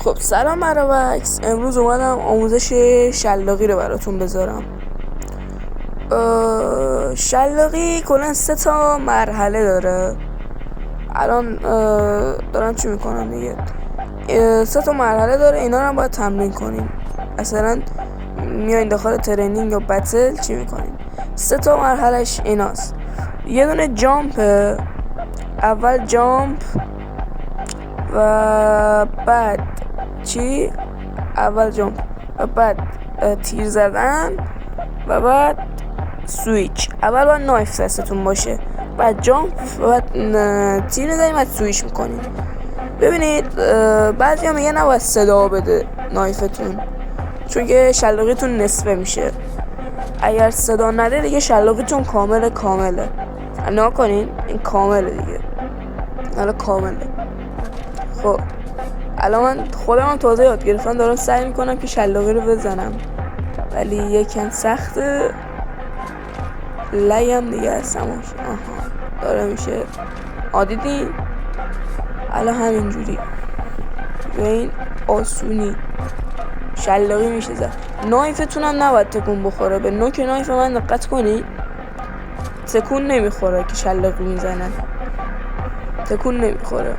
خب سلام مروکس، امروز اومدم آموزش شلاقی رو براتون بذارم. شلاقی کلا 3 مرحله داره. الان دارم چی میکنم دیگه. 3 مرحله داره، اینا رو هم باید تمرین کنیم. مثلا میایین داخل ترینینگ یا بتل چی میکنیم. 3 مرحلهش ایناست. یه دونه جامپ، اول جامپ و بعد چی؟ اول جامپ و بعد تیر زدن و بعد سویچ. اول باید نایف دستتون باشه، بعد جامپ و بعد تیر میزنید، بعد سویچ میکنید. ببینید بعضی ها میگه نباید صدا بده نایفتون، چون که شلاقیتون نصفه میشه. اگر صدا نده دیگه شلاقیتون کامله. نه کنین این کامله دیگه، حالا کامله. خب الان من خودم تازه یاد گرفتم، دارم سعی میکنم که شلاقی رو بزنم، ولی یکم سخته. لیم دیگه هستمش. داره میشه. دیدین الان همینجوری به این آسونی شلاقی میشه زد. نایفتون هم نباید تکون بخوره. به نوک نایف من دقت کنی، تکون نمیخوره که شلاقی میزنن، تکون نمیخوره.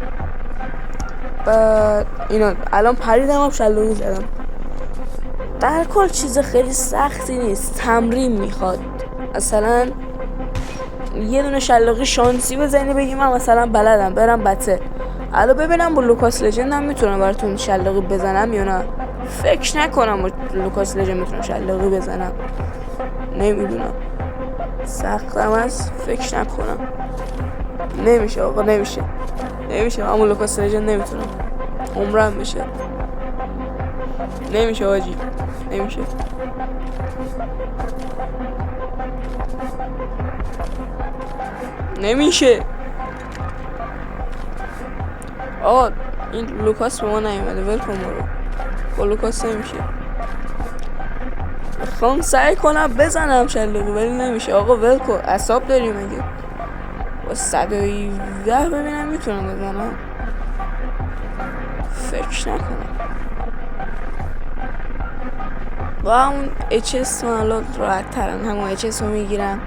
بعد اینا الان پریدم هم شلاقی زدم. در کل چیز خیلی سختی نیست، تمرین میخواد. مثلا یه دونه شلاقی شانسی بزنی بگی من مثلا بلدم برم بتل. الان ببینم با لوکاس لژند هم میتونم براتون شلاقی بزنم یا نه. فکر نکنم با لوکاس لژند میتونم شلاقی بزنم، نمیدونم، سختم است، فکر نکنم. نمیشه آقا، نمیشه اما لوکاس لژند نمیتونم، عمرم بشه. نمیشه آجی، نمیشه. این لوکاس به ما نیومده، ول کن ما رو. با لوکاس نمیشه. میخوام سعی کنم بزنم شلاقی ولی نمیشه. آقا ول کن، اعصاب داریم مگه؟ با 117 ببینم میتونم بزنم. فکر نکنم. با همون HS الان راحت ترم، همون HS رو میگیرم،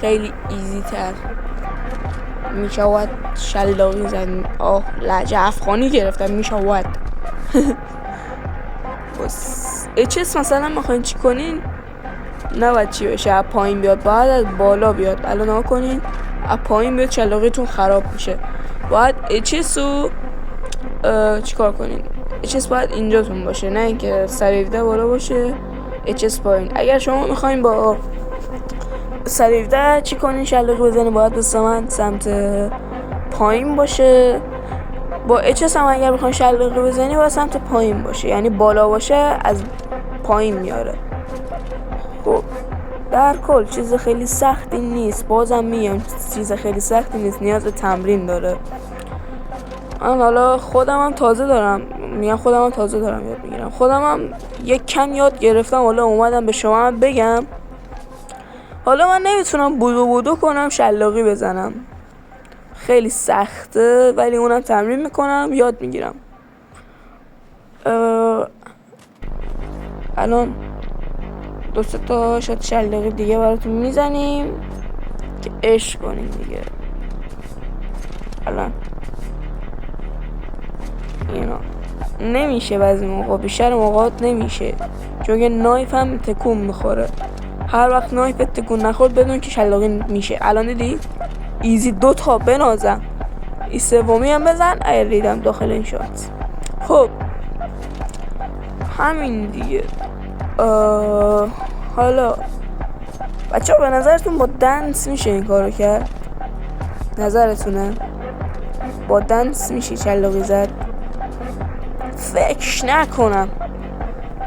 خیلی ایزی تر میشود شلاقی زن. لهجه افغانی گرفتم، میشود. HS مثلا میخواین چی کنین، نباید چی بشه از پایین بیاد، باید از بالا بیاد. الان ها کنین از پایین بیاد شلاقیتون خراب میشه. باید HS رو چیکار کنین؟ HS باید اینجاتون باشه، نه اینکه 117 بالا باشه HS پایین. اگر شما میخواین با 117 چی کنین شلاقی بزنین، باید به من سمت پایین باشه. با HS هم اگر بخواین شلاقی بزنی باید سمت پایین باشه، یعنی بالا باشه از پایین میاره. خب در کل چیز خیلی سختی نیست، بازم میگم چیز خیلی سختی نیست، نیاز به تمرین داره. من حالا خودم هم تازه دارم یاد میگیرم. خودم هم یک کم یاد گرفتم، حالا اومدم به شما هم بگم. حالا من نمیتونم بودو کنم شلاقی بزنم، خیلی سخته، ولی اونم تمرین میکنم، یاد میگیرم. الان 2-3 شات شلاقی دیگه براتون میزنیم که عشق کنیم دیگه. الان اینا نمیشه، بعضی موقع بیشتر موقعات نمیشه، چون که نایف هم تکون میخوره. هر وقت نایف تکون نخورد بدون که شلاقی میشه. الان دیدی ایزی 2 تا بنازم، این سومی هم بزن، ریدم داخل این شات. خب همین دیگه. حالا بچه ها به نظرتون با دنس میشه این کارو کرد؟ نظرتونه با دنس میشه شلاقی زد؟ فکر نکنم.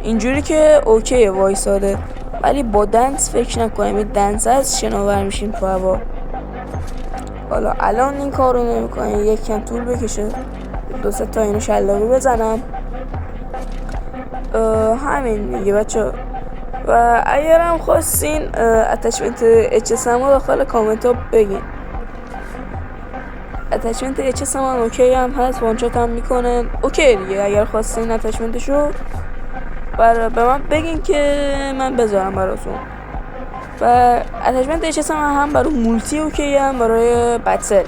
اینجوری که اوکی وایساده، ولی با دنس فکر نکنم. این دنس از شناور میشیم تو هوا. حالا الان این کار رو نمیکنم، یک کم طول بکشه 2-3 تا اینو شلاقی بزنم. همین دیگه بچه. و اگر هم خواستین اتچمنت HS رو داخل کامنت ها بگین. اتچمنت HS من اوکی هم هست، وانشات هم میکنه اوکی دیگه. اگر خواستین اتچمنتشو به من بگین که من بذارم براتون. و اتچمنت HS هم برای مولتی اوکی هم برای بتل.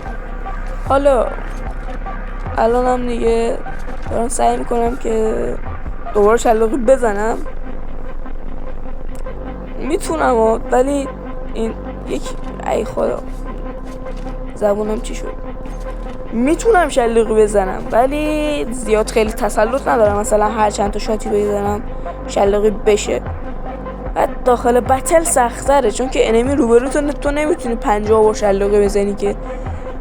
حالا الان هم دیگه دارم سعی میکنم که دوباره شلاقی بزنم، میتونم ولی این ای خدا زبونم چی شد. میتونم شلاقی بزنم ولی زیاد خیلی تسلط ندارم، مثلا هر چند تا شاتی بزنم شلاقی بشه. بعد داخل بتل سخت‌تره چون که انمی روبروتون، تو نمیتونی 50 بار شلاقی بزنی که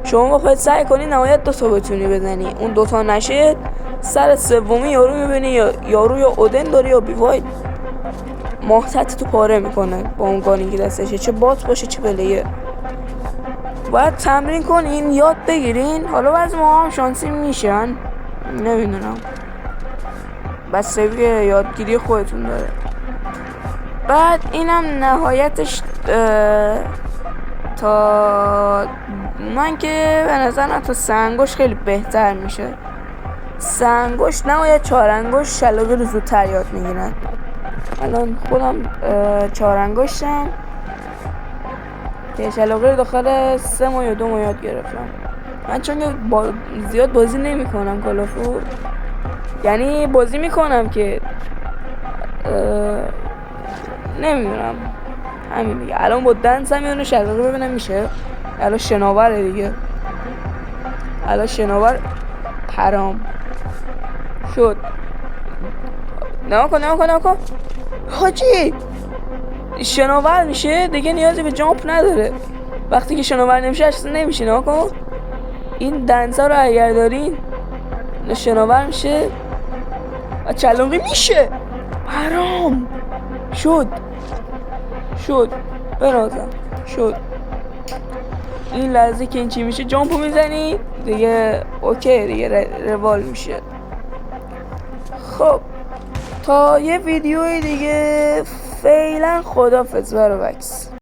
شما باید سعی کنی نهایت 2 تا بتونی بزنی. اون 2 تا نشه سر سومی یارو میبینی یارو یا اودن داره یا بیواید محتط تو پاره میکنه با اون گانی که دستشه، چه بات باشه چه پلیر. باید تمرین کنین، یاد بگیرین. حالا بعضی ما هم شانسی میشن، نمیدونم، بس یادگیری خودتون داره. بعد اینم نهایتش تا من که به نظرم تا 3 انگشت خیلی بهتر میشه. 3 انگشت نهایت 4 انگشت شلاقی رو زودتر یاد میگیرن. الان خودم 4 انگشتم که شلاقی رو داخل 3 ماه یا 2 ماه یاد گرفتم. من چون زیاد بازی نمی کنم کالافو، یعنی بازی میکنم که نمیدونم، همین دیگه. الان با دنس هم یعنی شلاقی ببینم میشه. الان شناوره دیگه، الان شناور پرام شد. نکن حاجی، شناور میشه دیگه، نیازی به جامپ نداره. وقتی که شناور نمیشه اصلا نمیشه. نکن این دنسا رو اگر دارین شناور میشه و چلاقی میشه. پرام شد برازم شد. این لحظه که این چی میشه جامپو میزنی دیگه اوکی دیگه، روال میشه. خب تا یه ویدیوی دیگه فعلا خدافظ برو بکس.